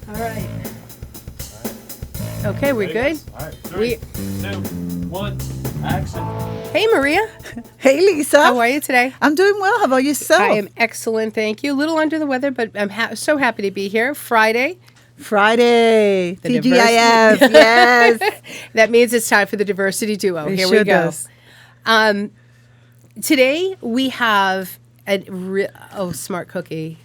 All right. Okay, we're good? All right, 3, 2, 1, action. Hey, Maria. Hey, Lisa. How are you today? I'm doing well. How about yourself? I am excellent, thank you. A little under the weather, but I'm so happy to be here. Friday. Friday. The TGIF. diversity- Yes. That means it's time for the diversity duo. It Here sure we go. does. Today we have Smart Cookie.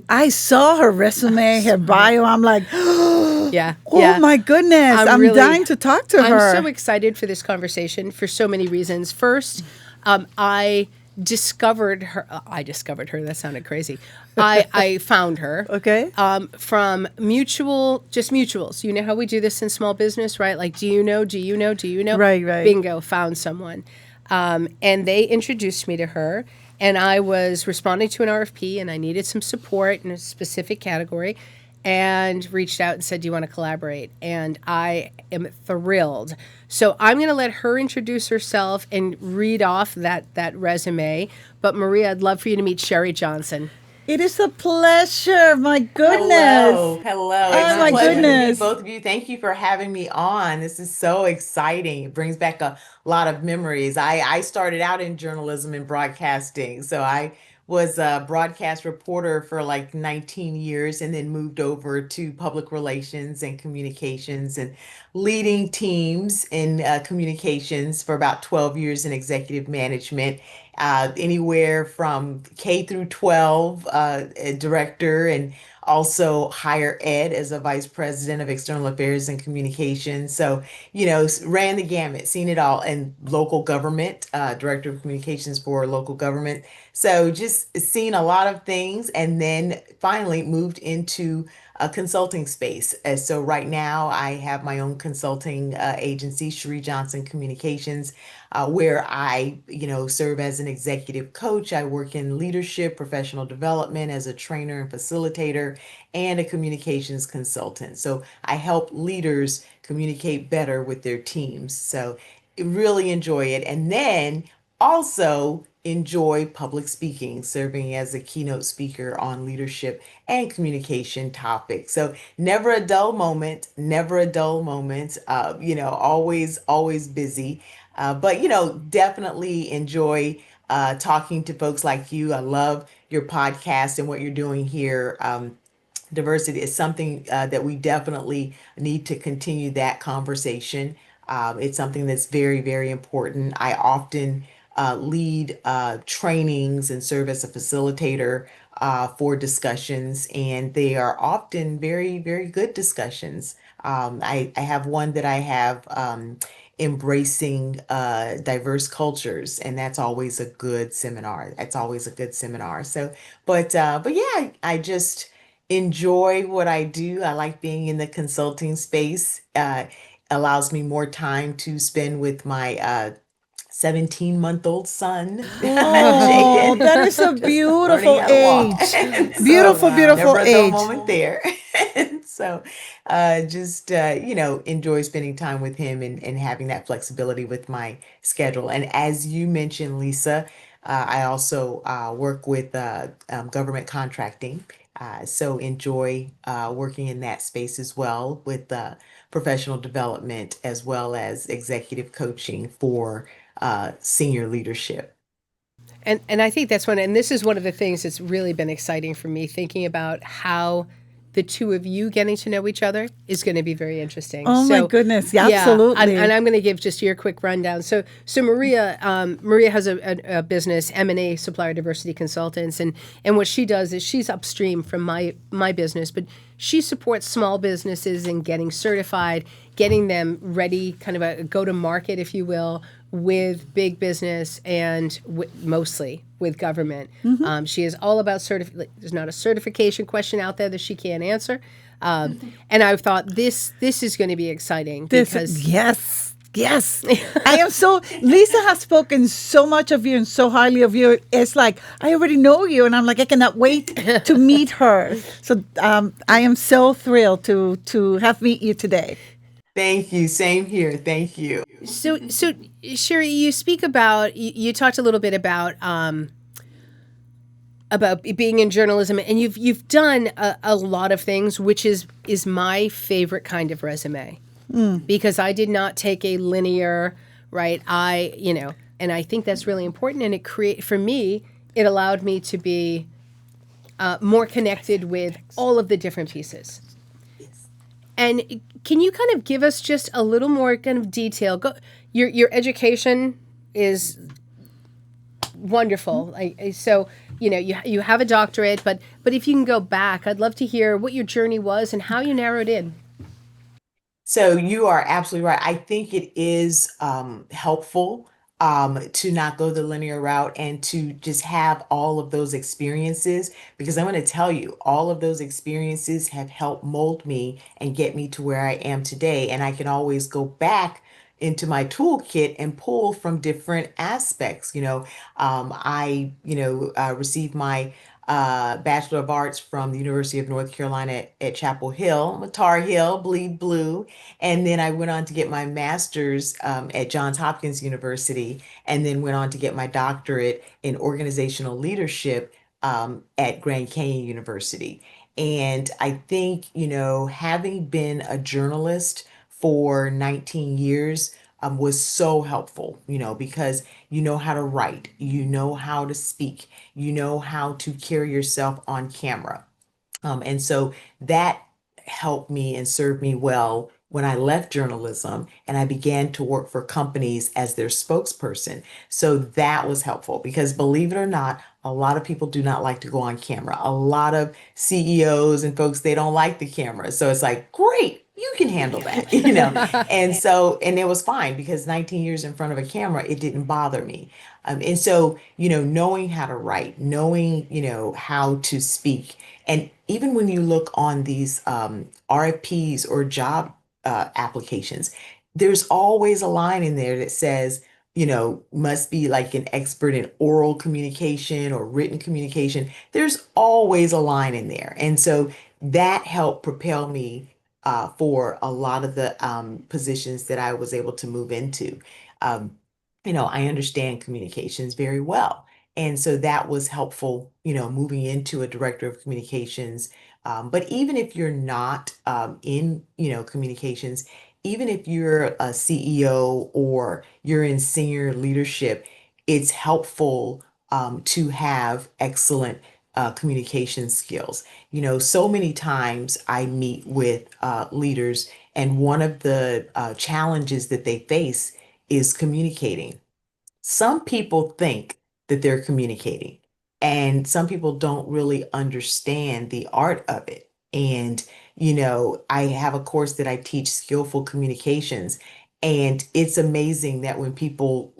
I saw her resume, her bio. I'm like, Yeah. oh yeah. my goodness. I'm really- dying to talk to her. I'm so excited for this conversation for so many reasons. First, I discovered her. That sounded crazy. I found her. Okay. From mutuals. You know how we do this in small business, right? Like, do you know? Right, right. Bingo, found someone. And they introduced me to her. And I was responding to an RFP, and I needed some support in a specific category, and reached out and said, do you want to collaborate? And I am thrilled. So I'm going to let her introduce herself and read off that resume. But Maria, I'd love for you to meet Sherrie Johnson. It is a pleasure. My goodness. Hello. Oh, It's my a pleasure to goodness. meet both of you. Thank you for having me on. This is so exciting. It brings back a lot of memories. I started out in journalism and broadcasting. So I was a broadcast reporter for like 19 years and then moved over to public relations and communications and leading teams in communications for about 12 years in executive management. Anywhere from K through 12 director, and also higher ed as a vice president of external affairs and communications. So, ran the gamut, seen it all, and local government, director of communications for local government. So just seen a lot of things, and then finally moved into a consulting space. So right now I have my own consulting agency, Sherrie Johnson Communications, where I, serve as an executive coach. I work in leadership, professional development as a trainer and facilitator, and a communications consultant. So I help leaders communicate better with their teams. So really enjoy it. And then also enjoy public speaking, serving as a keynote speaker on leadership and communication topics. So never a dull moment, never a dull moment, always busy. But, definitely enjoy talking to folks like you. I love your podcast and what you're doing here. Diversity is something that we definitely need to continue that conversation. It's something that's very, very important. I often lead trainings and serve as a facilitator for discussions, and they are often very, very good discussions. I have one that I have embracing diverse cultures, and that's always a good seminar. So, but yeah, I just enjoy what I do. I like being in the consulting space. Allows me more time to spend with my 17-month-old son, Oh, Jaden. that is a Just beautiful learning how to walk. age. And so Beautiful, beautiful never a dull age. moment there. And so just, enjoy spending time with him, and having that flexibility with my schedule. And as you mentioned, Lisa, I also work with government contracting. So enjoy working in that space as well, with professional development as well as executive coaching for senior leadership. And I think and this is one of the things that's really been exciting for me, thinking about how the two of you getting to know each other is going to be very interesting. Oh, my goodness. Yeah, absolutely. And I'm going to give just your quick rundown. So Maria has a business, M&A, Supplier Diversity Consultants, and what she does is she's upstream from my business, but she supports small businesses in getting certified, getting them ready, kind of a go-to-market, if you will, with big business and mostly with government. She is all about there's not a certification question out there that she can't answer. And I thought this is going to be exciting because Yes. I am Lisa has spoken so much of you and so highly of you. It's like, I already know you, and I'm like, I cannot wait to meet her. So I am so thrilled to have meet you today. Thank you. Same here. Thank you. So Sherrie, you talked a little bit about about being in journalism, and you've done a lot of things, which is my favorite kind of resume, because I did not take a linear, right. And I think that's really important, and it create for me. It allowed me to be more connected with all of the different pieces. Yes. And can you kind of give us just a little more kind of detail? Your education is wonderful. So you have a doctorate, but if you can go back, I'd love to hear what your journey was and how you narrowed in. So you are absolutely right. I think it is helpful to not go the linear route and to just have all of those experiences, because I'm going to tell you, all of those experiences have helped mold me and get me to where I am today. And I can always go back into my toolkit and pull from different aspects. I received my Bachelor of Arts from the University of North Carolina at Chapel Hill. I'm a Tar Heel, bleed blue. And then I went on to get my master's at Johns Hopkins University, and then went on to get my doctorate in organizational leadership at Grand Canyon University. And I think, having been a journalist for 19 years was so helpful, because you know how to write, you know how to speak, you know how to carry yourself on camera. And so that helped me and served me well when I left journalism and I began to work for companies as their spokesperson. So that was helpful because, believe it or not, a lot of people do not like to go on camera. A lot of CEOs and folks, they don't like the camera. So it's like, great, you can handle that, and it was fine because 19 years in front of a camera, it didn't bother me. And so, knowing how to write, knowing, how to speak, and even when you look on these RFPs or job applications, there's always a line in there that says, must be like an expert in oral communication or written communication. There's always a line in there. And so that helped propel me for a lot of the positions that I was able to move into. Um, I understand communications very well. And so that was helpful, moving into a director of communications. But even if you're not in, communications, even if you're a CEO or you're in senior leadership, it's helpful to have excellent communication skills. So many times I meet with leaders, and one of the challenges that they face is communicating. Some people think that they're communicating, and some people don't really understand the art of it. And, I have a course that I teach skillful communications. And it's amazing that when people,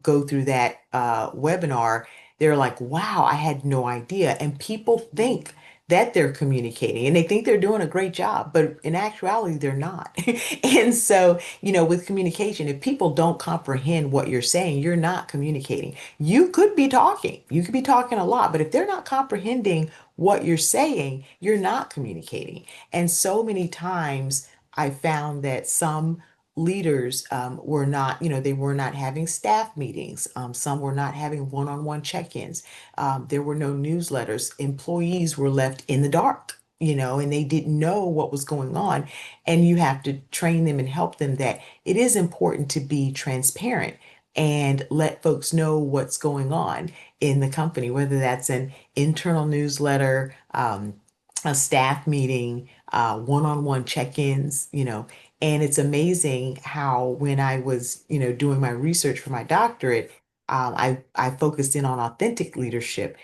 go through that webinar, they're like, wow, I had no idea. And people think that they're communicating and they think they're doing a great job, but in actuality, they're not. And so, with communication, if people don't comprehend what you're saying, you're not communicating. You could be talking a lot, but if they're not comprehending what you're saying, you're not communicating. And so many times I found that some leaders were not, they were not having staff meetings. Some were not having one-on-one check-ins. There were no newsletters. Employees were left in the dark, and they didn't know what was going on. And you have to train them and help them that it is important to be transparent and let folks know what's going on in the company, whether that's an internal newsletter, a staff meeting, one-on-one check-ins, and it's amazing how when I was, doing my research for my doctorate, I focused in on authentic leadership,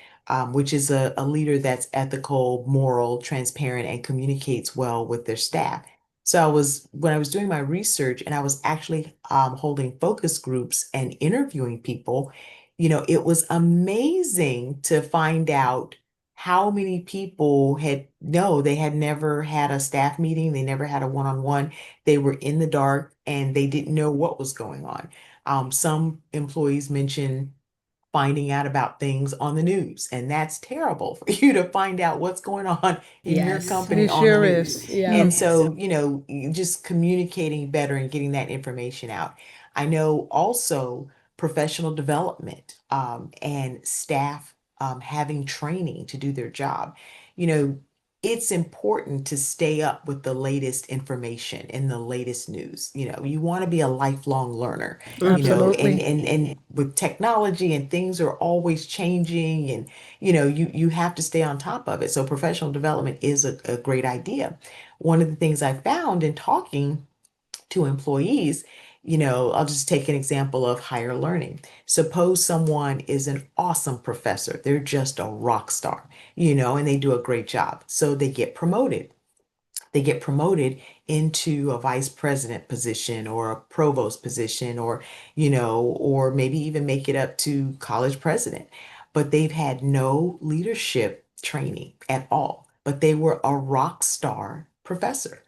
which is a leader that's ethical, moral, transparent, and communicates well with their staff. So when I was doing my research and I was actually holding focus groups and interviewing people, it was amazing to find out how many people they had never had a staff meeting, they never had a one-on-one, they were in the dark and they didn't know what was going on. Some employees mentioned finding out about things on the news, and that's terrible for you to find out what's going on in your Yes. company It on the sure news. is. Yeah. And so, just communicating better and getting that information out. I know also professional development and staff having training to do their job. You know, it's important to stay up with the latest information and the latest news. You know, you want to be a lifelong learner, you know, Absolutely. and with technology and things are always changing and, you know, you have to stay on top of it. So professional development is a great idea. One of the things I found in talking to employees, you know, I'll just take an example of higher learning. Suppose someone is an awesome professor, they're just a rock star, you know, and they do a great job. So they get promoted. They get promoted into a vice president position or a provost position, or, you know, or maybe even make it up to college president. But they've had no leadership training at all, but they were a rock star professor.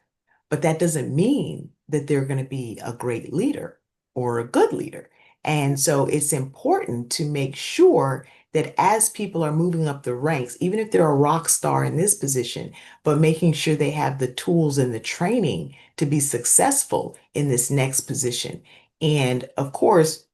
But that doesn't mean that they're going to be a great leader or a good leader. And so it's important to make sure that as people are moving up the ranks, even if they're a rock star in this position, but making sure they have the tools and the training to be successful in this next position. And of course,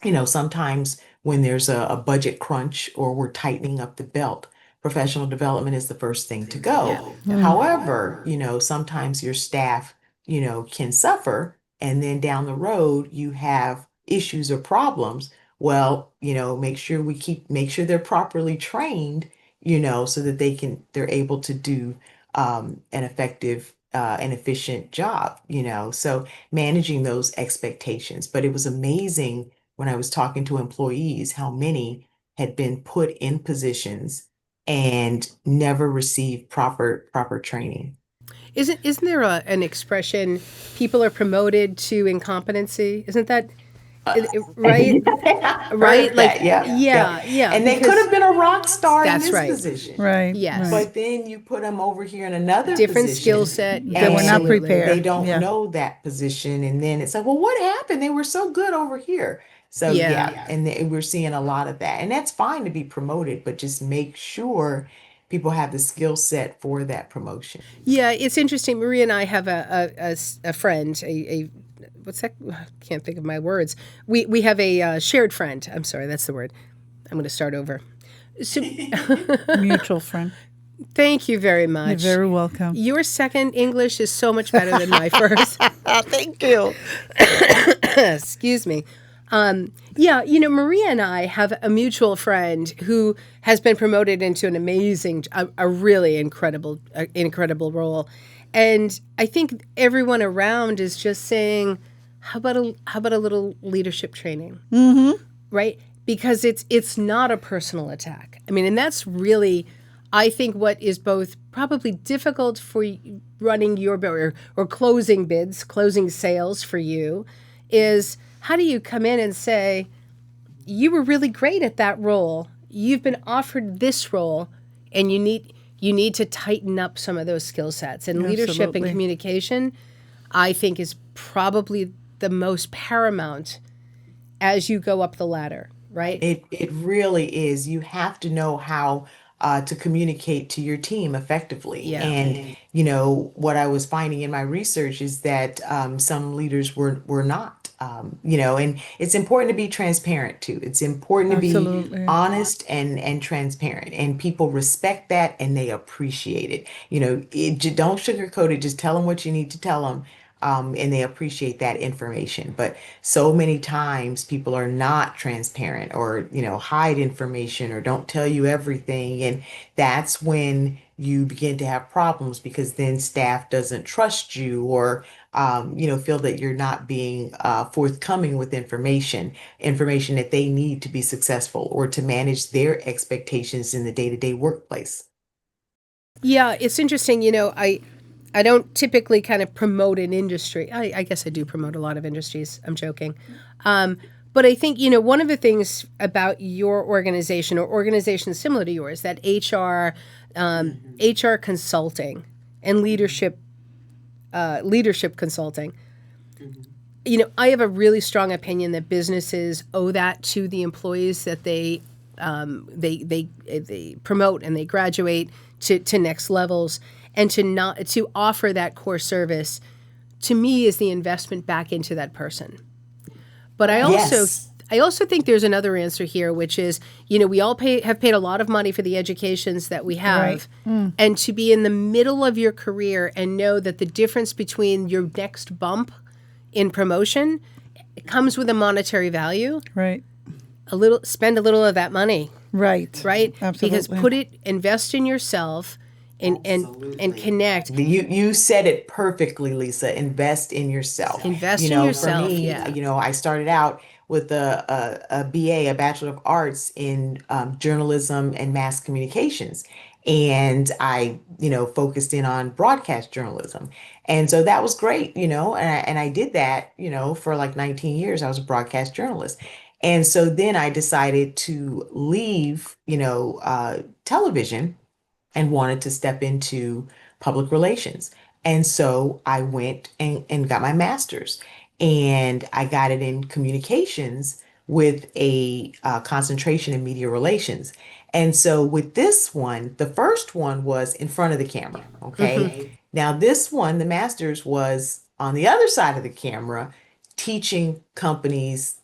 you know, sometimes when there's a budget crunch or we're tightening up the belt, professional development is the first thing to Yeah. go. However, you know, sometimes your staff, you know, can suffer, and then down the road you have issues or problems. Well, you know, make sure they're properly trained, you know, so that they're able to do an effective and efficient job, you know. So managing those expectations. But it was amazing when I was talking to employees how many had been put in positions and never received proper training. Isn't there an expression, people are promoted to incompetency? Isn't that right? I've Right? heard Like, that. Yeah, yeah. yeah, And they could because have been a rock star in that's this right. position, Right. Yes. Right. but then you put them over here in another Different skill position set. They were not and Absolutely. they prepared. don't Yeah. know that position. And then it's like, well, what happened? They were so good over here. So Yeah. yeah, and we're seeing a lot of that. And that's fine to be promoted, but just make sure people have the skill set for that promotion. Yeah, it's interesting. Maria and I have a friend, what's that? I can't think of my words. We have a shared friend. I'm sorry, that's the word. I'm going to start over. So, Mutual friend. thank you very You're much. very welcome. Your second English is so much better than my first. Thank you. Excuse me. Yeah, you know, Maria and I have a mutual friend who has been promoted into an amazing, a really incredible role, and I think everyone around is just saying, how about a little leadership training, right? Because it's not a personal attack. I mean, and that's really, I think, what is both probably difficult for running your or closing bids, closing sales for you, is how do you come in and say, you were really great at that role. You've been offered this role, and you need to tighten up some of those skill sets. And leadership and Absolutely. communication, I think, is probably the most paramount as you go up the ladder, right? It really is. You have to know how to communicate to your team effectively. Yeah. And you know what I was finding in my research is that some leaders were not. You know, and it's important to be transparent too. It's important to be Absolutely. honest and transparent, and people respect that and they appreciate it. You know, don't sugarcoat it. Just tell them what you need to tell them. And they appreciate that information. But so many times people are not transparent or, you know, hide information or don't tell you everything. And that's when you begin to have problems because then staff doesn't trust you or, you know, feel that you're not being forthcoming with information that they need to be successful or to manage their expectations in the day-to-day workplace. Yeah, it's interesting. You know, I don't typically kind of promote an industry. I guess I do promote a lot of industries. I'm joking. But I think, you know, one of the things about your organization or organizations similar to yours, that HR consulting and leadership consulting, you know, I have a really strong opinion that businesses owe that to the employees that they promote and they graduate to next levels, and to offer that core service, to me, is the investment back into that person. But I also Yes. I also think there's another answer here, which is, we all have paid a lot of money for the educations that we have, and to be in the middle of your career and know that the difference between your next bump in promotion comes with a monetary value. Right. Spend a little of that money, Right. right? Absolutely. Because invest in yourself, and connect. You said it perfectly, Lisa. Invest in yourself. Invest in For yourself, me, yeah. I started out with a BA, a Bachelor of Arts in journalism and mass communications. And I, focused in on broadcast journalism. And so that was great, and I did that, for like 19 years. I was a broadcast journalist. And so then I decided to leave, television and wanted to step into public relations. And so I went and got my master's, and I got it in communications with a concentration in media relations. And so with this one, the first one was in front of the camera. Okay. Now, this one, the master's, was on the other side of the camera, teaching companies,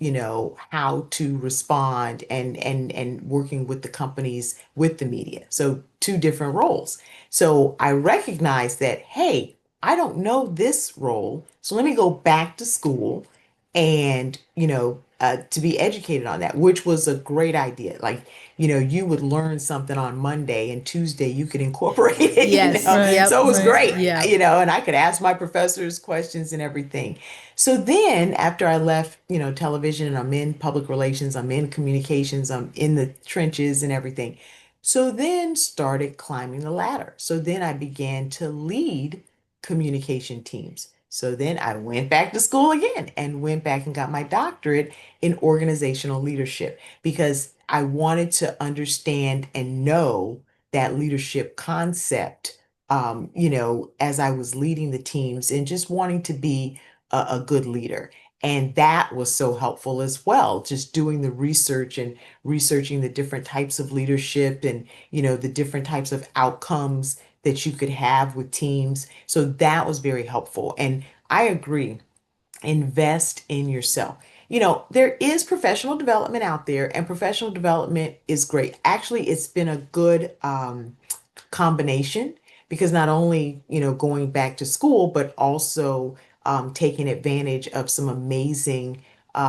how to respond and working with the companies with the media. So two different roles. So I recognized that, hey, I don't know this role. So let me go back to school and, to be educated on that, which was a great idea. Like, you would learn something on Monday and Tuesday you could incorporate it, Yes. Right. Yep. So it was great, Yeah. and I could ask my professors questions and everything. So then after I left, television, and I'm in public relations, I'm in communications, I'm in the trenches and everything. So then started climbing the ladder. So then I began to lead communication teams. So then I went back to school again and went back and got my doctorate in organizational leadership because I wanted to understand and know that leadership concept, as I was leading the teams and just wanting to be a good leader. And that was so helpful as well, just doing the research and researching the different types of leadership and, the different types of outcomes that you could have with teams. So that was very helpful. And I agree, invest in yourself. There is professional development out there, and professional development is great. Actually, it's been a good combination because not only, going back to school, but also taking advantage of some amazing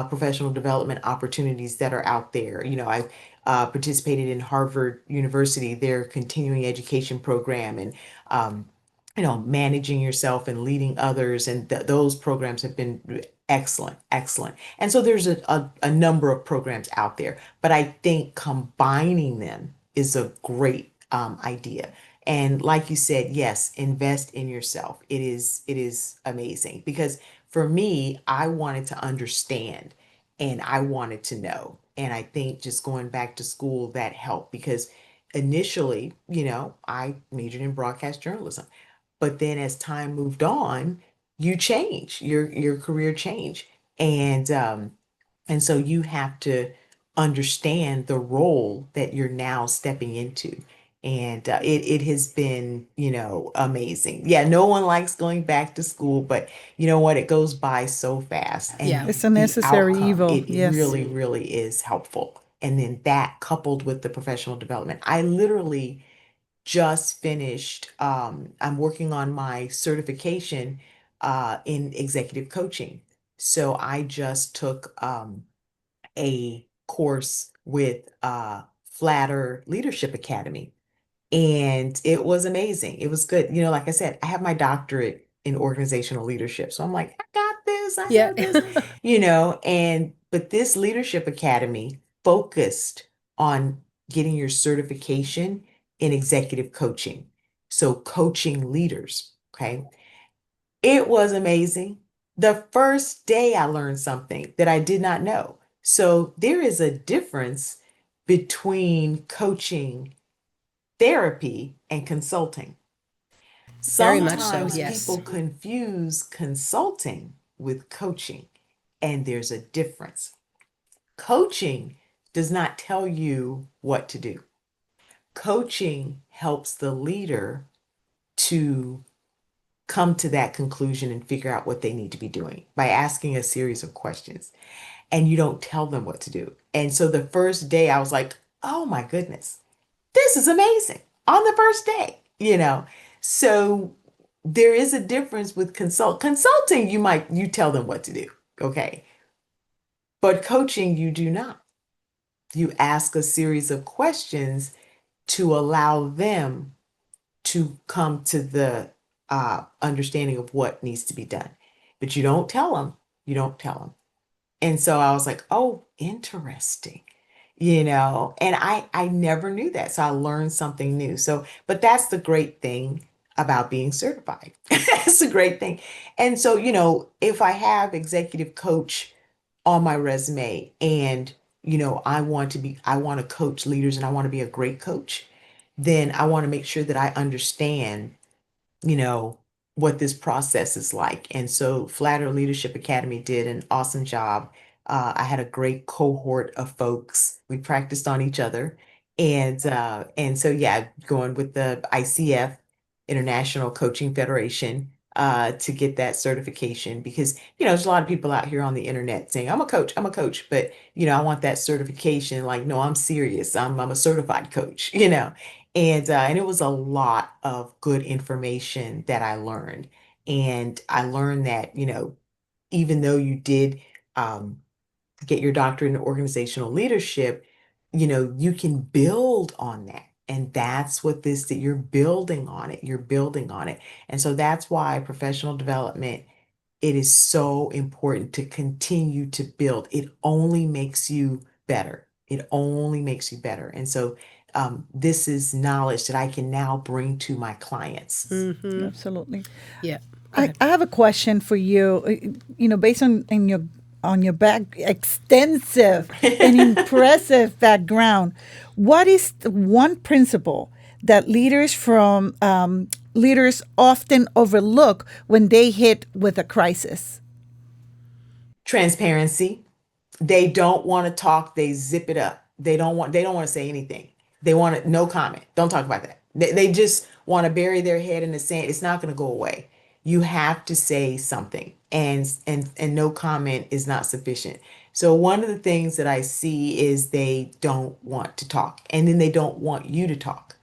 professional development opportunities that are out there. I participated in Harvard University, their continuing education program, and managing yourself and leading others. And those programs have been excellent, excellent. And so there's a number of programs out there, but I think combining them is a great idea. And like you said, yes, invest in yourself. It is amazing because for me, I wanted to understand and I wanted to know. And I think just going back to school that helped because initially, I majored in broadcast journalism. But then as time moved on, you change, your career change. And so you have to understand the role that you're now stepping into. And it has been, amazing. Yeah, no one likes going back to school, but you know what? It goes by so fast. Yeah. And It's a the necessary outcome, evil. it Yes. really, really is helpful. And then that coupled with the professional development, I literally just finished, I'm working on my certification in executive coaching. So I just took a course with Flatter Leadership Academy, and it was amazing. It was good. Like I said, I have my doctorate in organizational leadership. So I'm like, I got this, I Yeah. have this, but this leadership academy focused on getting your certification in executive coaching. So coaching leaders. Okay. It was amazing. The first day I learned something that I did not know. So there is a difference between coaching, therapy, and consulting. Very much so, Sometimes yes. people confuse consulting with coaching, and there's a difference. Coaching does not tell you what to do. Coaching helps the leader to come to that conclusion and figure out what they need to be doing by asking a series of questions. and you don't tell them what to do. And so the first day I was like, oh my goodness, this is amazing on the first day, you know. So there is a difference with consulting. You tell them what to do, okay? But coaching, you do not. You ask a series of questions to allow them to come to the understanding of what needs to be done. But you don't tell them. You don't tell them. And so I was like, oh, interesting, and I never knew that. So I learned something new. So, but that's the great thing about being certified. It's a great thing. And so, if I have executive coach on my resume and, I want to coach leaders and I want to be a great coach, then I want to make sure that I understand you know, what this process is like. And so Flatter Leadership Academy did an awesome job. I had a great cohort of folks. We practiced on each other. And so yeah, going with the ICF, International Coaching Federation, to get that certification because there's a lot of people out here on the internet saying I'm a coach, but I want that certification. Like, no, I'm serious. I'm a certified coach, and it was a lot of good information that I learned. And I learned that, even though you did um, get your doctorate in organizational leadership, you can build on that. And that's what that you're building on it. You're building on it. And so that's why professional development, it is so important to continue to build. It only makes you better. It only makes you better. And so this is knowledge that I can now bring to my clients. Absolutely. Yeah. Go I, ahead. I have a question for you. Based on your extensive and impressive background, what is the one principle that leaders often overlook when they hit with a crisis? Transparency. They don't want to talk, they zip it up. They don't want to say anything. They want to no comment. Don't talk about that. They just want to bury their head in the sand. It's not going to go away. You have to say something, and no comment is not sufficient. So one of the things that I see is they don't want to talk, and then they don't want you to talk,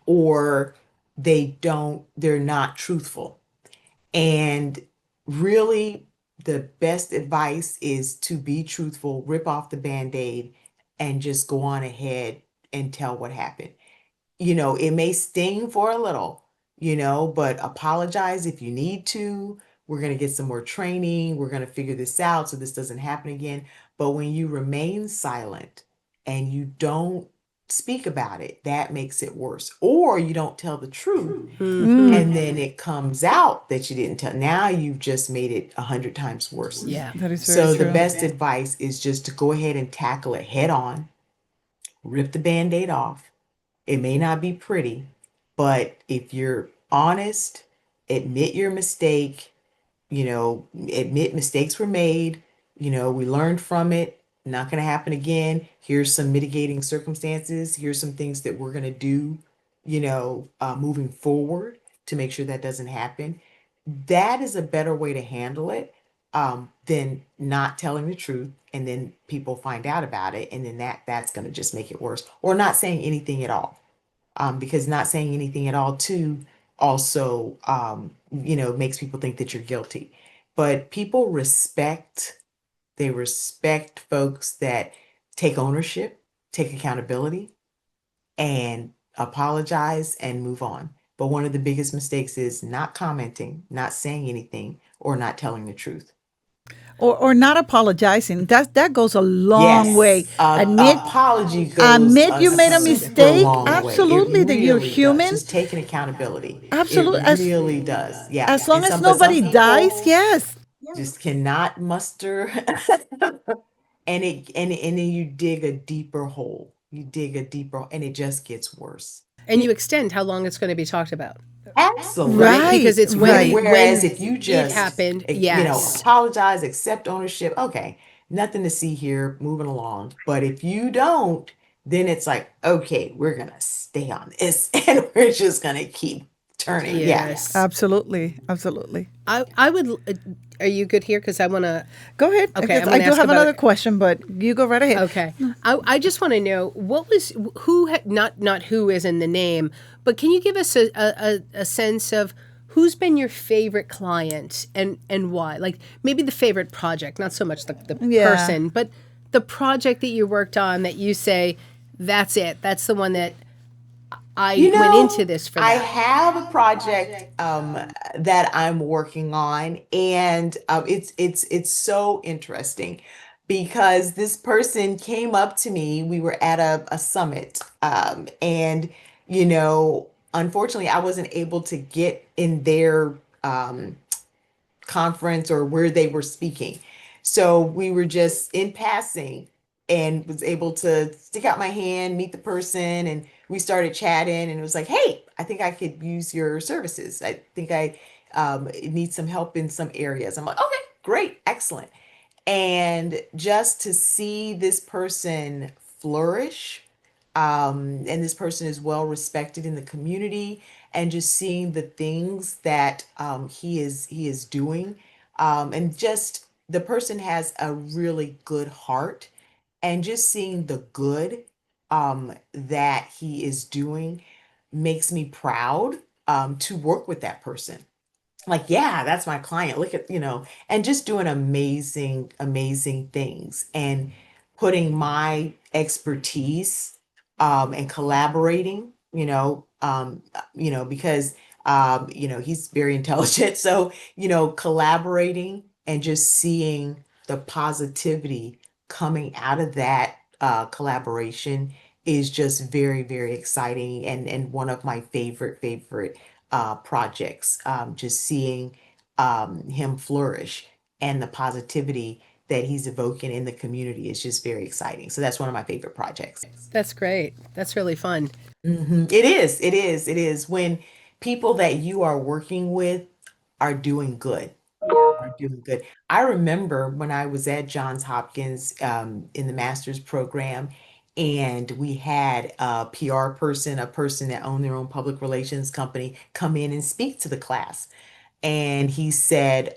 or they're not truthful. And really, the best advice is to be truthful, rip off the band-aid, and just go on ahead and tell what happened. It may sting for a little, but apologize if you need to. We're going to get some more training. We're going to figure this out so this doesn't happen again. But when you remain silent and you don't speak about it, that makes it worse. Or you don't tell the truth and then it comes out that you didn't tell. Now you've just made it 100 times worse. Yeah. That is very So the true. best advice is just to go ahead and tackle it head on, rip the band-aid off. It may not be pretty, but if you're honest, admit your mistake, admit mistakes were made, we learned from it, not going to happen again. Here's some mitigating circumstances. Here's some things that we're going to do, moving forward to make sure that doesn't happen. That is a better way to handle it than not telling the truth. And then people find out about it. And then that's going to just make it worse, or not saying anything at all. Because not saying anything at all too also makes people think that you're guilty. But people respect folks that take ownership, take accountability, and apologize and move on. But one of the biggest mistakes is not commenting, not saying anything, or not telling the truth. Or not apologizing. That goes a long way. Yes, Admit apology goes admit a you made a super mistake. long way. It Absolutely, that you're really does. human. Just taking accountability. Absolutely. It really does. Yeah. As long And as but some nobody dies, people yes. just cannot muster and then you dig a deeper hole. You dig a deeper and it just gets worse. And you extend how long it's going to be talked about, Absolutely. right? Right, Because it's right. Whereas when if you it just, happened. Yes. apologize, accept ownership, okay, nothing to see here, moving along. But if you don't, then it's like, okay, we're gonna stay on this and we're just gonna keep turning. Yes. Absolutely. Absolutely. I would. Are you good here? Because I want to. Go ahead. Okay, Because I'm I gonna do ask have about another it. question, but you go right ahead. Okay. I just want to know not who is in the name, but can you give us a sense of who's been your favorite client and why? Like maybe the favorite project, not so much the Yeah. person, but the project that you worked on that you say, that's it. That's the one that I went into this for I that. have a project that I'm working on, and it's so interesting because this person came up to me. We were at a summit, and unfortunately, I wasn't able to get in their um, conference or where they were speaking. So we were just in passing and was able to stick out my hand, meet the person, and we started chatting. And it was like, hey, I think I could use your services. I think I need some help in some areas. I'm like, okay, great, excellent. And just to see this person flourish, and this person is well respected in the community, and just seeing the things that he is doing, and just the person has a really good heart, and just seeing the good that he is doing makes me proud to work with that person. Like, yeah, that's my client. Look at, and just doing amazing, amazing things and putting my expertise and collaborating, because he's very intelligent. So, collaborating and just seeing the positivity coming out of that collaboration is just very, very exciting, and one of my favorite projects. Just seeing him flourish and the positivity that he's evoking in the community is just very exciting. So that's one of my favorite projects. That's great. That's really fun. It is. It is. It is when people that you are working with are doing good. Are doing good. I remember when I was at Johns Hopkins in the master's program, and we had a PR person, a person that owned their own public relations company, come in and speak to the class. And he said,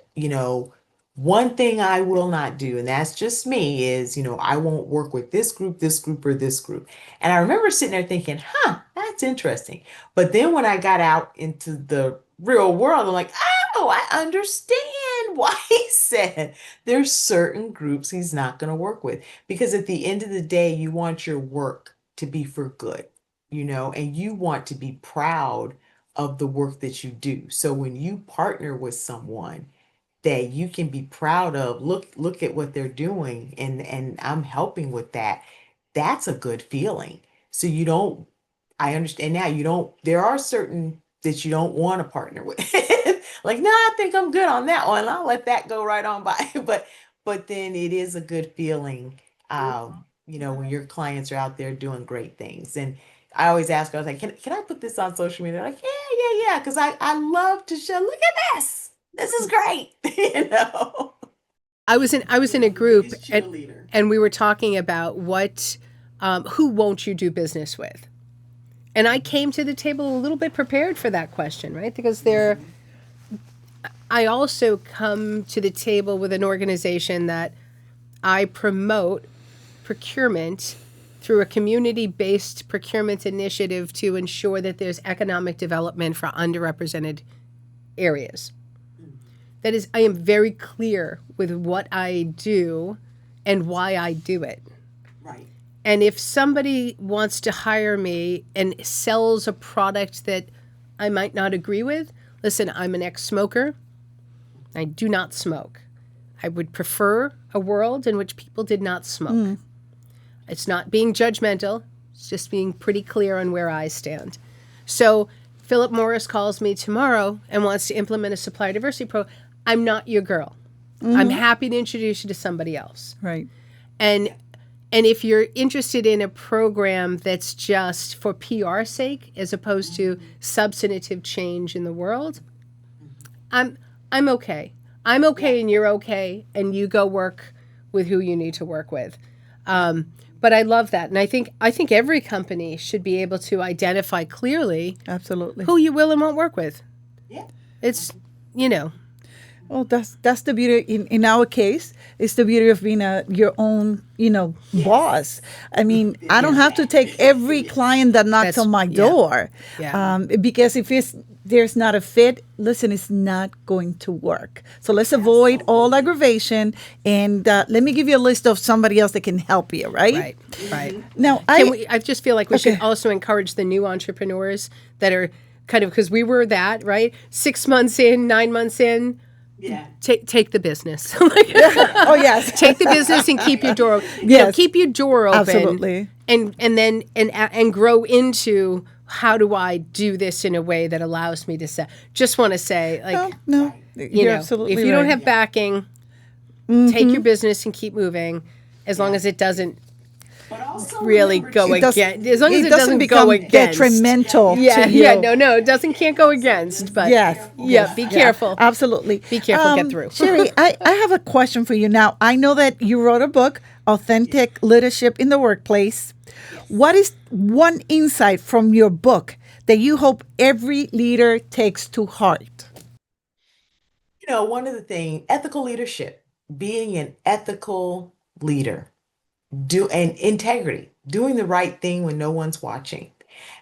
one thing I will not do, and that's just me, is, I won't work with this group, or this group. And I remember sitting there thinking, huh, that's interesting. But then when I got out into the real world, I'm like, oh, I understand why he said there's certain groups he's not going to work with. Because at the end of the day, you want your work to be for good, and you want to be proud of the work that you do. So when you partner with someone that you can be proud of, look at what they're doing, and I'm helping with that. That's a good feeling. So you don't I understand now, you don't there are certain that you don't want to partner with. Like, no, I think I'm good on that one. I'll let that go right on by. But then it is a good feeling, when your clients are out there doing great things. And I always ask, I was like, can I put this on social media? They're like, yeah. Because I love to show, look at this. This is great. I was in a group Biggest cheerleader. and we were talking about who won't you do business with? And I came to the table a little bit prepared for that question, right? Because I also come to the table with an organization that I promote procurement through a community-based procurement initiative to ensure that there's economic development for underrepresented areas. That is, I am very clear with what I do and why I do it. Right. And if somebody wants to hire me and sells a product that I might not agree with, listen, I'm an ex-smoker. I do not smoke. I would prefer a world in which people did not smoke. It's not being judgmental. It's just being pretty clear on where I stand. So Philip Morris calls me tomorrow and wants to implement a supplier diversity program. I'm not your girl. I'm happy to introduce you to somebody else. Right. And if you're interested in a program that's just for PR sake as opposed to substantive change in the world, I'm okay. I'm okay and you're okay, and you go work with who you need to work with. But I love that. And I think every company should be able to identify clearly Absolutely. who you will and won't work with. Yeah. It's, you know, Well, that's the beauty. In our case, it's the beauty of being your own, boss. I mean, I don't have to take every client that knocks That's- on my yeah. door, Yeah. because if there's not a fit, listen, it's not going to work. So let's avoid all aggravation, and let me give you a list of somebody else that can help you. Right. right. Now, I just feel like we should Okay. also encourage the new entrepreneurs that are kind of, because we were that, right? 6 months in, 9 months in, Yeah. take the business. Oh yes. Take the business and keep your door. Yes. Keep your door open. Absolutely. And then grow into, how do I do this in a way that allows me to say? Just want to say, like, No, you you're know, absolutely if you don't right. have backing, take your business and keep moving, as long as it doesn't But also really remember, go too, against. As long as it doesn't become go against. detrimental Yeah, to you. yeah, no, it doesn't, can't go against. But Yes. yeah, be careful. Absolutely. Be careful, get through. Sherrie, I have a question for you now. I know that you wrote a book, Authentic Leadership in the Workplace. What is one insight from your book that you hope every leader takes to heart? One of the things, ethical leadership, being an ethical leader, and integrity, doing the right thing when no one's watching.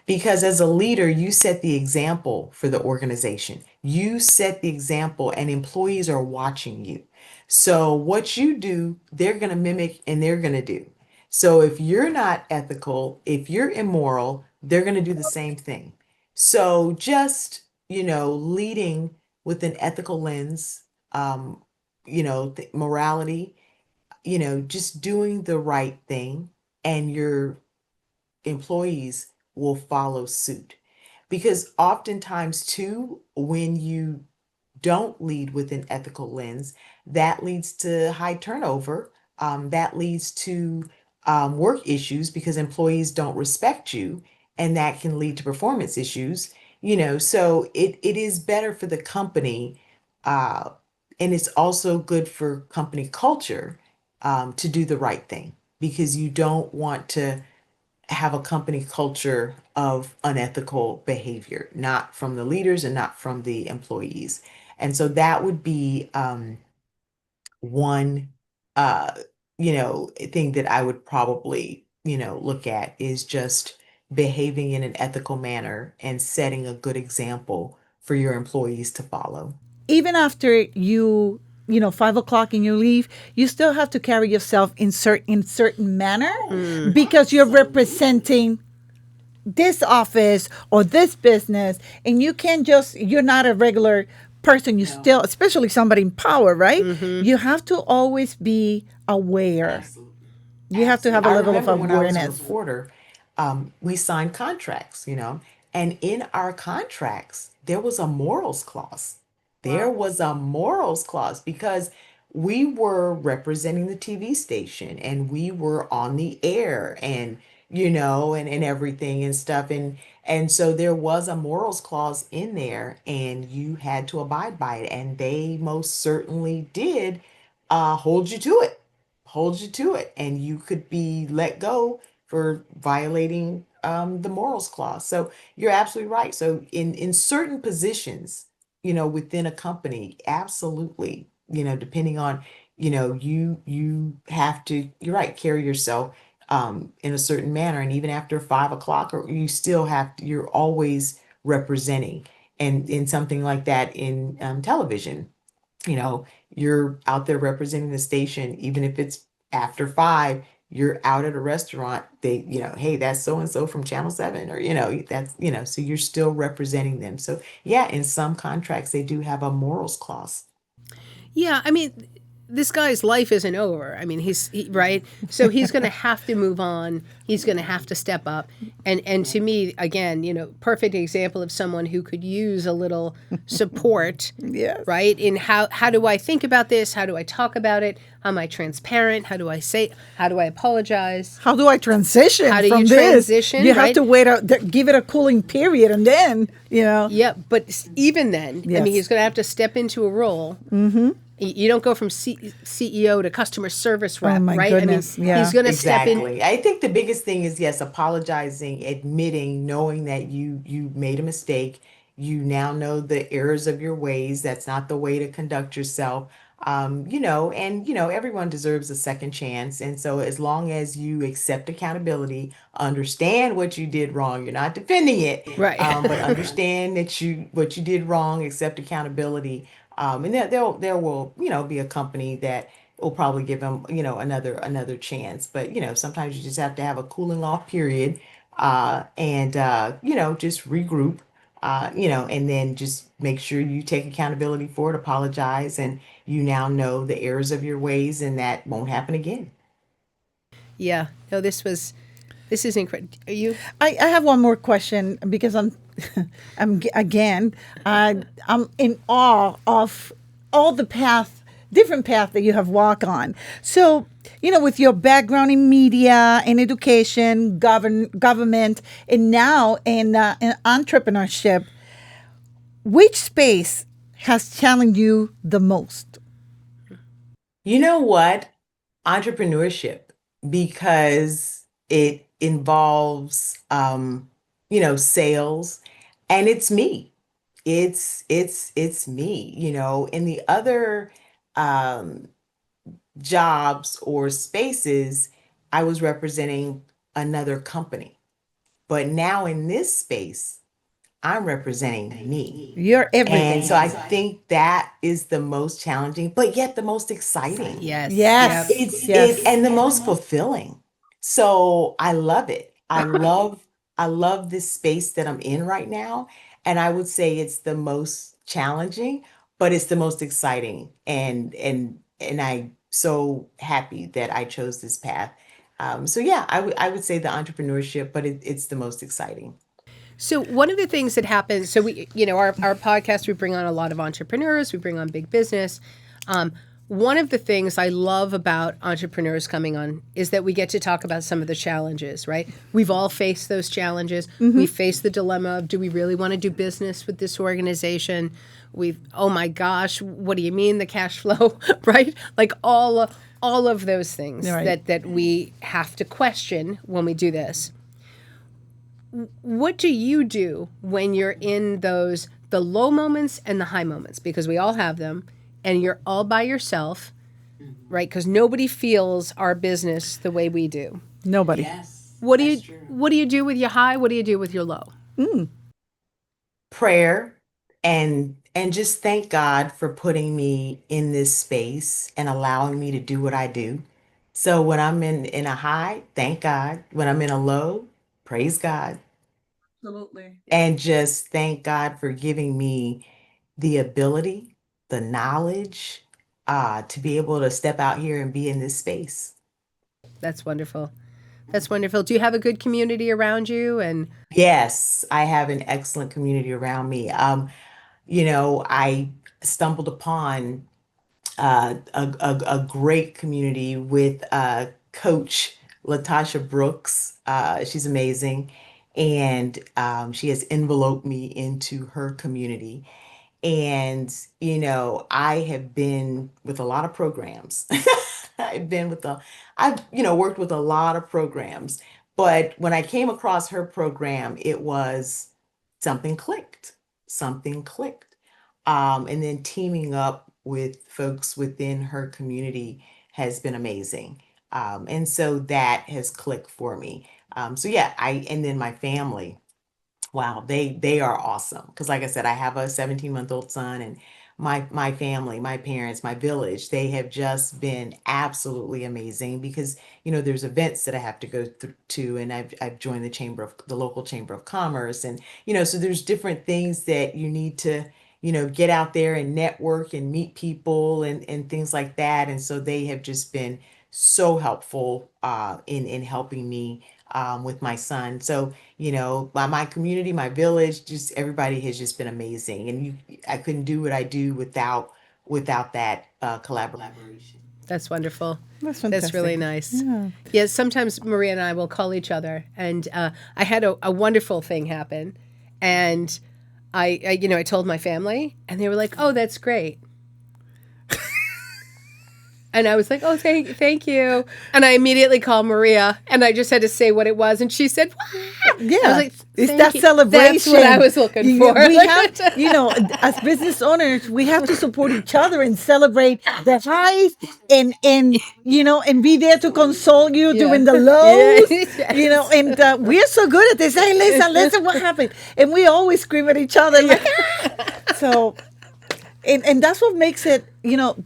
Because as a leader, you set the example for the organization. You set the example, and employees are watching you. So what you do, they're going to mimic and they're going to do. So if you're not ethical, if you're immoral, they're going to do the same thing. So just, leading with an ethical lens, morality, just doing the right thing, and your employees will follow suit. Because oftentimes, too, when you don't lead with an ethical lens, that leads to high turnover. That leads to work issues because employees don't respect you, and that can lead to performance issues. So it is better for the company, uh, and it's also good for company culture, to do the right thing, because you don't want to have a company culture of unethical behavior, not from the leaders and not from the employees. And so that would be one thing that I would probably, look at, is just behaving in an ethical manner and setting a good example for your employees to follow. Even after you 5 o'clock and you leave, you still have to carry yourself in certain manner, because you're representing this office or this business, and you're not a regular person. You still, especially somebody in power, right? You have to always be aware. You have to have a I level of remember when I was a awareness. reporter, we signed contracts, and in our contracts, there was a morals clause. There was a morals clause because we were representing the TV station, and we were on the air, and and everything and stuff, and so there was a morals clause in there, and you had to abide by it, and they most certainly did hold you to it, and you could be let go for violating the morals clause. So you're absolutely right. So in certain positions, within a company, absolutely, depending on, you have to, you're right, carry yourself in a certain manner. And even after 5 o'clock, or you still you're always representing. And in something like that in television, you're out there representing the station, even if it's after 5, you're out at a restaurant, they, hey, that's so and so from Channel 7, or, that's, so you're still representing them. So, yeah, in some contracts, they do have a morals clause. Yeah, I mean, this guy's life isn't over. I mean, right. So he's going to have to move on. He's going to have to step up. And to me, again, perfect example of someone who could use a little support. Yes. Right. In how do I think about this? How do I talk about it? How am I transparent? How do I apologize? How do I transition How do from you this? transition, You have right? to give it a cooling period, and then, Yeah, but even then, I Yes. mean, he's going to have to step into a role You don't go from CEO to customer service rep, Oh, my right? goodness, I mean, yeah. he's going to step in. Exactly. I think the biggest thing is yes, apologizing, admitting, knowing that you made a mistake. You now know the errors of your ways. That's not the way to conduct yourself. And everyone deserves a second chance. And so as long as you accept accountability, understand what you did wrong, you're not defending it, Right. but understand that you what you did wrong, accept accountability. And there will, be a company that will probably give them, another chance. But, sometimes you just have to have a cooling off period, and just regroup, and then just make sure you take accountability for it, apologize, and you now know the errors of your ways, and that won't happen again. Yeah. No, this is incredible. Are you? I have one more question because again, I'm in awe of all the different path that you have walked on. So, with your background in media and education, government, and now in entrepreneurship, which space has challenged you the most? You know what? Entrepreneurship, because it involves, sales, and it's me. It's me, in the other um, jobs or spaces, I was representing another company. But now in this space, I'm representing me. You're And so everything. I think that is the most challenging, but yet the most exciting. Yes. Yep. Yes, It's yes. and the most fulfilling. So I love it. I love this space that I'm in right now. And I would say it's the most challenging, but it's the most exciting. And I'm so happy that I chose this path. So yeah, I would say the entrepreneurship, but it's the most exciting. So one of the things that happens, so our podcast, we bring on a lot of entrepreneurs, we bring on big business. One of the things I love about entrepreneurs coming on is that we get to talk about some of the challenges, right? We've all faced those challenges. We face the dilemma of, do we really want to do business with this organization? Oh my gosh, what do you mean the cash flow, right? Like all of those things Right. that we have to question when we do this. What do you do when you're in the low moments and the high moments? Because we all have them, and you're all by yourself, right? Because nobody feels our business the way we do. Nobody. What do you do with your high? What do you do with your low? Prayer, and just thank God for putting me in this space and allowing me to do what I do. So when I'm in a high, thank God. When I'm in a low, praise God. Absolutely. And just thank God for giving me the ability, the knowledge, to be able to step out here and be in this space. That's wonderful. That's wonderful. Do you have a good community around you? And Yes, I have an excellent community around me. I stumbled upon a great community with Coach Latasha Brooks. She's amazing. And she has enveloped me into her community. And, I have been with a lot of programs. I've been with a, I've, worked with a lot of programs. But when I came across her program, it was something clicked. Something clicked. And then teaming up with folks within her community has been amazing. And so that has clicked for me. So yeah, and then my family. Wow, they are awesome. Because like I said, I have a 17-month-old son, and my family, my parents, my village, they have just been absolutely amazing because, there's events that I have to go to, and I've joined the local chamber of commerce, and so there's different things that you need to, get out there and network and meet people and things like that. And so they have just been so helpful in helping me with my son. So my community, my village, just everybody has just been amazing. And I couldn't do what I do without that collaboration. that's wonderful. That's That's really fantastic. nice. Yeah. Yeah, sometimes Maria and I will call each other, and I had a wonderful thing happen, and I told my family, and they were like, "Oh, that's great." And I was like, oh, thank you. And I immediately called Maria, and I just had to say what it was. And she said, what? Yeah, I was like, it's "Thank that you." celebration. That's what I was looking for. We have, as business owners, we have to support each other and celebrate the highs and and be there to console you Yeah. during the lows. Yes. And we're so good at this. Hey, listen, what happened? And we always scream at each other like, ah! So. And that's what makes it,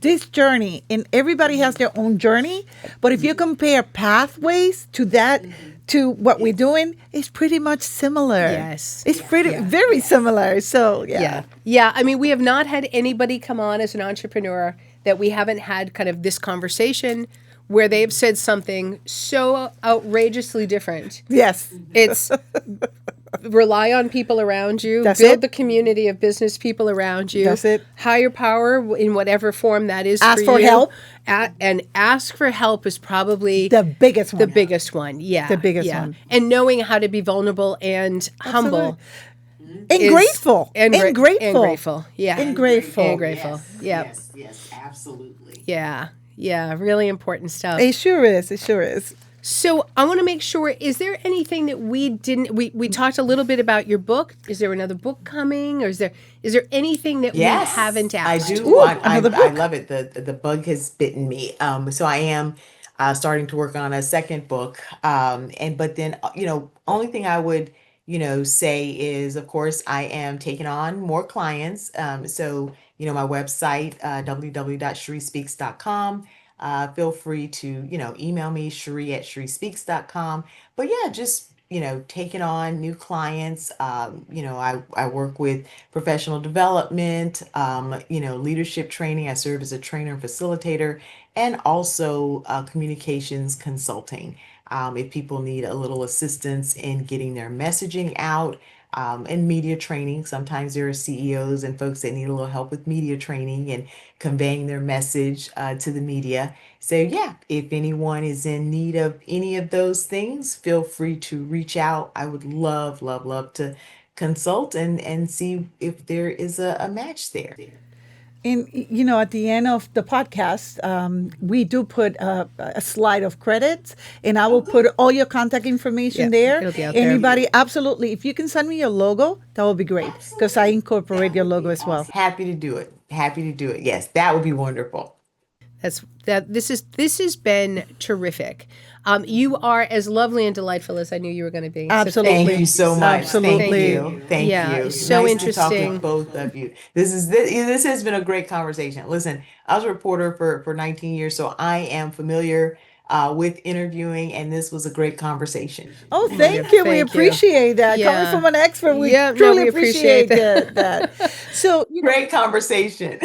this journey, and everybody has their own journey. But if you compare pathways to that, to what we're doing, it's pretty much similar. Yes. It's very similar. So, Yeah. Yeah. I mean, we have not had anybody come on as an entrepreneur that we haven't had kind of this conversation where they've said something so outrageously different. Yes. It's rely on people around you, That's build it. the community of business people around you. That's it. Higher power in whatever form that is Ask for for you. help. And ask for help is probably The biggest one. the biggest one. Yeah. The biggest one. And knowing how to be vulnerable and humble. And grateful. And grateful. And grateful. Yeah. And grateful. And grateful. Yeah. Yes, absolutely. Yeah. Yeah. Really important stuff. It sure is. It sure is. So I want to make sure, is there anything that we didn't, we talked a little bit about your book. Is there another book coming, or is there anything that we haven't asked? I do. Ooh, I another book. love it. The bug has bitten me. So I am starting to work on a second book. But then, only thing I would, say is, of course, I am taking on more clients. So, my website, www.sherriespeaks.com. Feel free to, email me, Sherrie@sherriespeaks.com. But yeah, just, taking on new clients. I work with professional development, leadership training. I serve as a trainer and facilitator, and also communications consulting. If people need a little assistance in getting their messaging out, and media training. Sometimes there are CEOs and folks that need a little help with media training and conveying their message to the media. So yeah, if anyone is in need of any of those things, feel free to reach out. I would love, love, love to consult and see if there is a match there. And, at the end of the podcast, we do put a slide of credits, and I will put all your contact information there. it'll be out there. Anybody, absolutely. If you can send me your logo, that would be great, because I incorporate your logo as well. Happy to do it. Happy to do it. Yes, that would be wonderful. This has been terrific. You are as lovely and delightful as I knew you were going to be. So Absolutely. Thank you so much. Absolutely. Thank Yeah, you. so Nice to talk interesting. with both of you. This has been a great conversation. Listen, I was a reporter for 19 years, so I am familiar with interviewing, and this was a great conversation. Oh, thank you. We Thank you. appreciate that. Yeah. Coming from an expert, we Yeah, no, truly we appreciate appreciate that. So, Great conversation.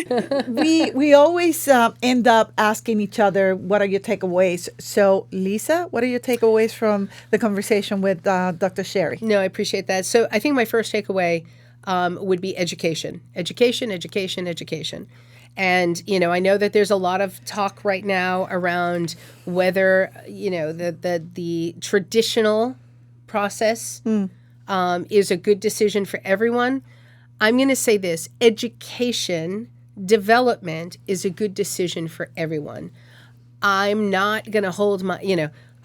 we always end up asking each other, what are your takeaways? So, Lisa, what are your takeaways from the conversation with Dr. Sherrie? No, I appreciate that. So I think my first takeaway would be education. Education. And, I know that there's a lot of talk right now around whether, the traditional process is a good decision for everyone. I'm going to say this: education development is a good decision for everyone. I'm not going to hold my,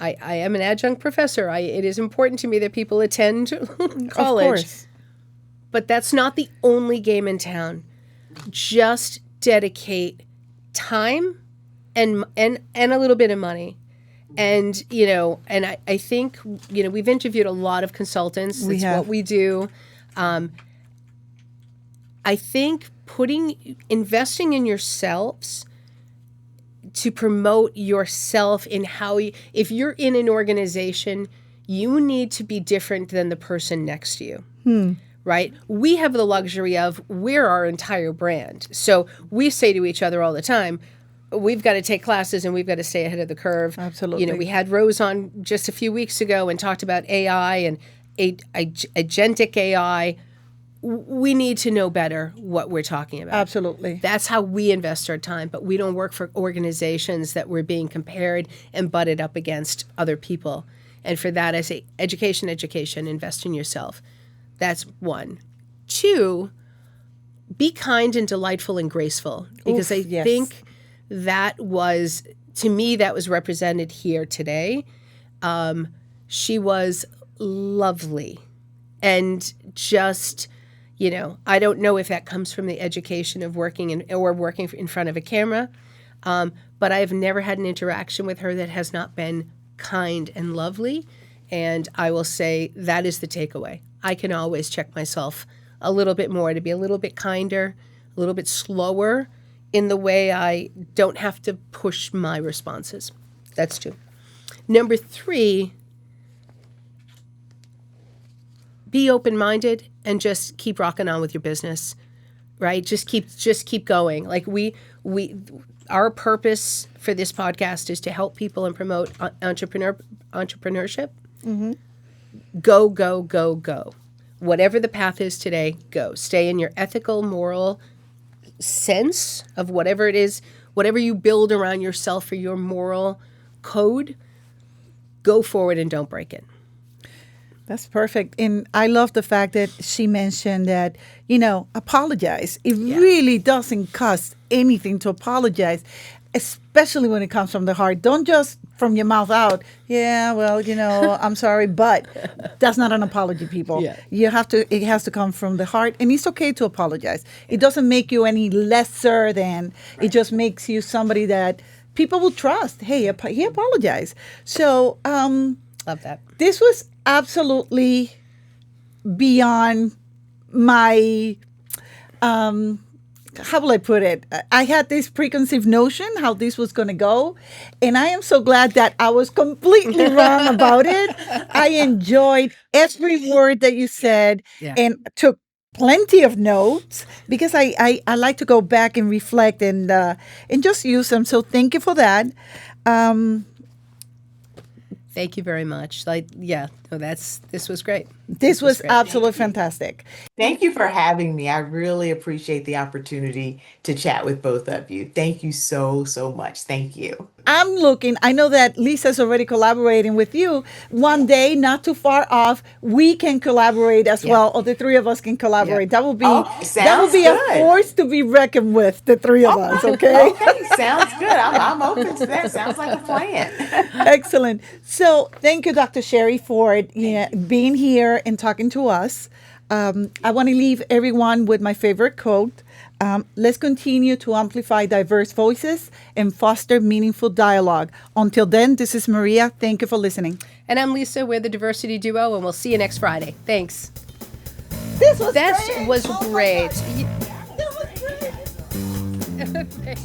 I am an adjunct professor. It is important to me that people attend college. Of course. But that's not the only game in town. Just dedicate time and a little bit of money. And, and I think, we've interviewed a lot of consultants. We That's have. what we do. I think investing in yourselves to promote yourself in how if you're in an organization, you need to be different than the person next to you. Right? We have the luxury of we're our entire brand. So we say to each other all the time, we've got to take classes and we've got to stay ahead of the curve. Absolutely. We had Rose on just a few weeks ago and talked about AI and agentic AI. We need to know better what we're talking about. Absolutely. That's how we invest our time, but we don't work for organizations that we're being compared and butted up against other people. And for that, I say education, invest in yourself. That's one. Two, be kind and delightful and graceful, because I yes. think that was, to me, that was represented here today. She was lovely and just, I don't know if that comes from the education of working in front of a camera, but I've never had an interaction with her that has not been kind and lovely. And I will say that is the takeaway. I can always check myself a little bit more to be a little bit kinder, a little bit slower in the way I don't have to push my responses. That's 2. Number 3, be open-minded and just keep rocking on with your business, right? Just keep going. Like our purpose for this podcast is to help people and promote entrepreneurship. Mm-hmm. Go, go, go, go. Whatever the path is today, go. Stay in your ethical, moral sense of whatever it is, whatever you build around yourself for your moral code, go forward and don't break it. That's perfect. And I love the fact that she mentioned that, apologize. It really doesn't cost anything to apologize, especially when it comes from the heart. Don't just from your mouth out, I'm sorry, but that's not an apology, people. Yeah. It has to come from the heart, and it's okay to apologize. It doesn't make you any lesser than, it just makes you somebody that people will trust. Hey, he apologized. So, love that. This was absolutely beyond my, how will I put it? I had this preconceived notion how this was going to go, and I am so glad that I was completely wrong about it. I enjoyed every word that you said and took plenty of notes because I like to go back and reflect and just use them. So thank you for that. Thank you very much. This was great. This was absolutely fantastic. Thank you for having me. I really appreciate the opportunity to chat with both of you. Thank you so, so much. Thank you. I know that Lisa's already collaborating with you. One day, not too far off, we can collaborate as well, or the 3 of us can collaborate. That will be a force to be reckoned with, the 3 of us, okay? Okay, sounds good. I'm open to that. Sounds like a plan. Excellent. So thank you, Dr. Sherrie, for being here and talking to us. I want to leave everyone with my favorite quote. Let's continue to amplify diverse voices and foster meaningful dialogue. Until then, this is Maria. Thank you for listening. And I'm Lisa. We're the Diversity Duo, and we'll see you next Friday. Thanks. This was great. That was great. Okay.